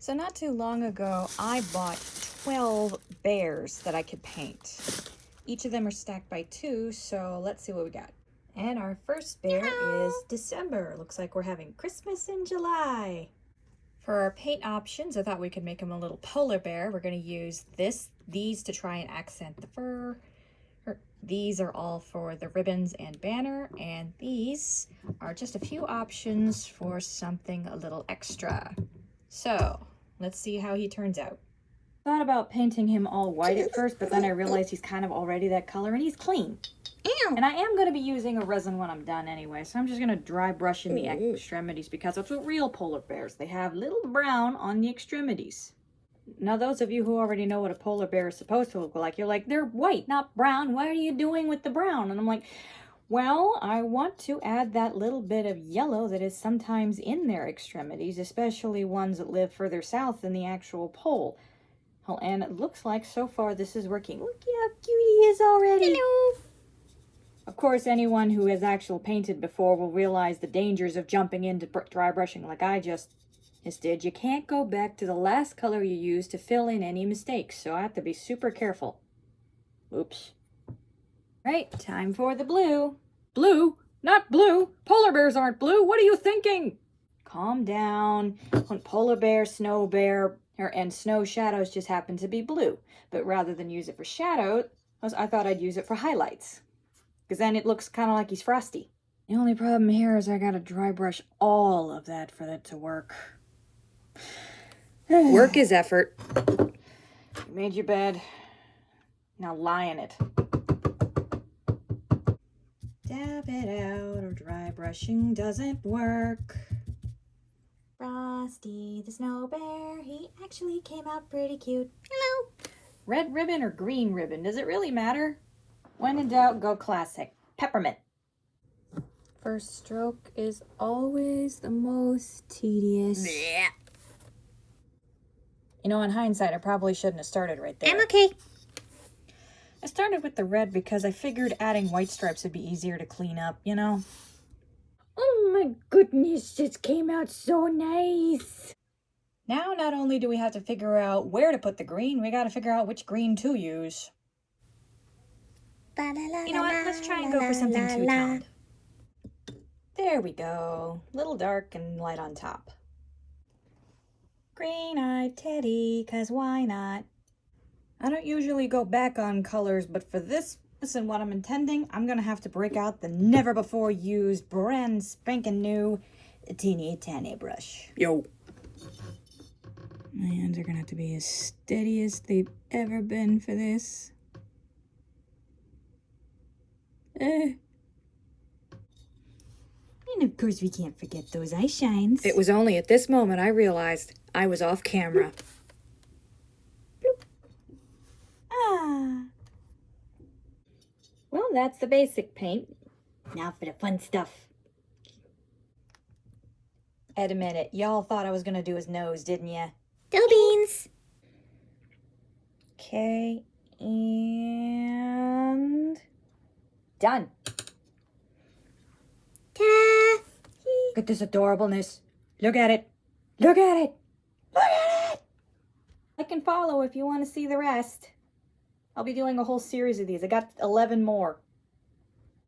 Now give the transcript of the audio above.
So not too long ago, I bought 12 bears that I could paint. Each of them are stacked by 2, so let's see what we got. And our first bear is December. Looks like we're having Christmas in July. For our paint options, I thought we could make him a little polar bear. We're going to use these to try and accent the fur. These are all for the ribbons and banner, and these are just a few options for something a little extra. So, let's see how he turns out. Thought about painting him all white at first, but then I realized he's kind of already that color and he's clean. Ew. And I am going to be using a resin when I'm done anyway, so I'm just going to dry brush in the extremities because that's what real polar bears, they have little brown on the extremities. Now, those of you who already know what a polar bear is supposed to look like, you're like, they're white, not brown. What are you doing with the brown? And I'm like, well, I want to add that little bit of yellow that is sometimes in their extremities, especially ones that live further south than the actual pole. Oh, and it looks like so far this is working. Look how cute he is already. Hello. Of course, anyone who has actually painted before will realize the dangers of jumping into dry brushing like I just did. You can't go back to the last color you used to fill in any mistakes, so I have to be super careful. Oops. Right, time for the blue. Blue? Not blue. Polar bears aren't blue. What are you thinking? Calm down. When polar bear, snow bear, and snow shadows just happen to be blue. But rather than use it for shadows, I thought I'd use it for highlights. Because then it looks kind of like he's frosty. The only problem here is I gotta dry brush all of that for that to work. Work is effort. You made your bed. Now lie in it. Dab it out or dry brushing doesn't work. Frosty the snow bear, he actually came out pretty cute. Hello. Red ribbon or green ribbon, does it really matter? When in doubt, go classic. Peppermint. First stroke is always the most tedious. Blech. You know, in hindsight, I probably shouldn't have started right there. I'm okay. I started with the red because I figured adding white stripes would be easier to clean up, you know? Oh my goodness, this came out so nice. Now, not only do we have to figure out where to put the green, we got to figure out which green to use. You know what? Let's try and go for something two-toned. There we go. Little dark and light on top. Green-eyed Teddy, 'cause why not? I don't usually go back on colors, but for this and what I'm intending, I'm going to have to break out the never-before-used, brand spanking new Teeny Tiny brush. Yo. My hands are going to have to be as steady as they've ever been for this. And of course we can't forget those eye shines. It was only at this moment I realized I was off camera. Bloop. Ah. Well, that's the basic paint. Now for the fun stuff. Admit it, y'all thought I was gonna do his nose, didn't ya? Dill beans. Okay, and done. Ta-da! Look at this adorableness. Look at it. Look at it. Look at it. Like and follow if you want to see the rest. I'll be doing a whole series of these. I got 11 more.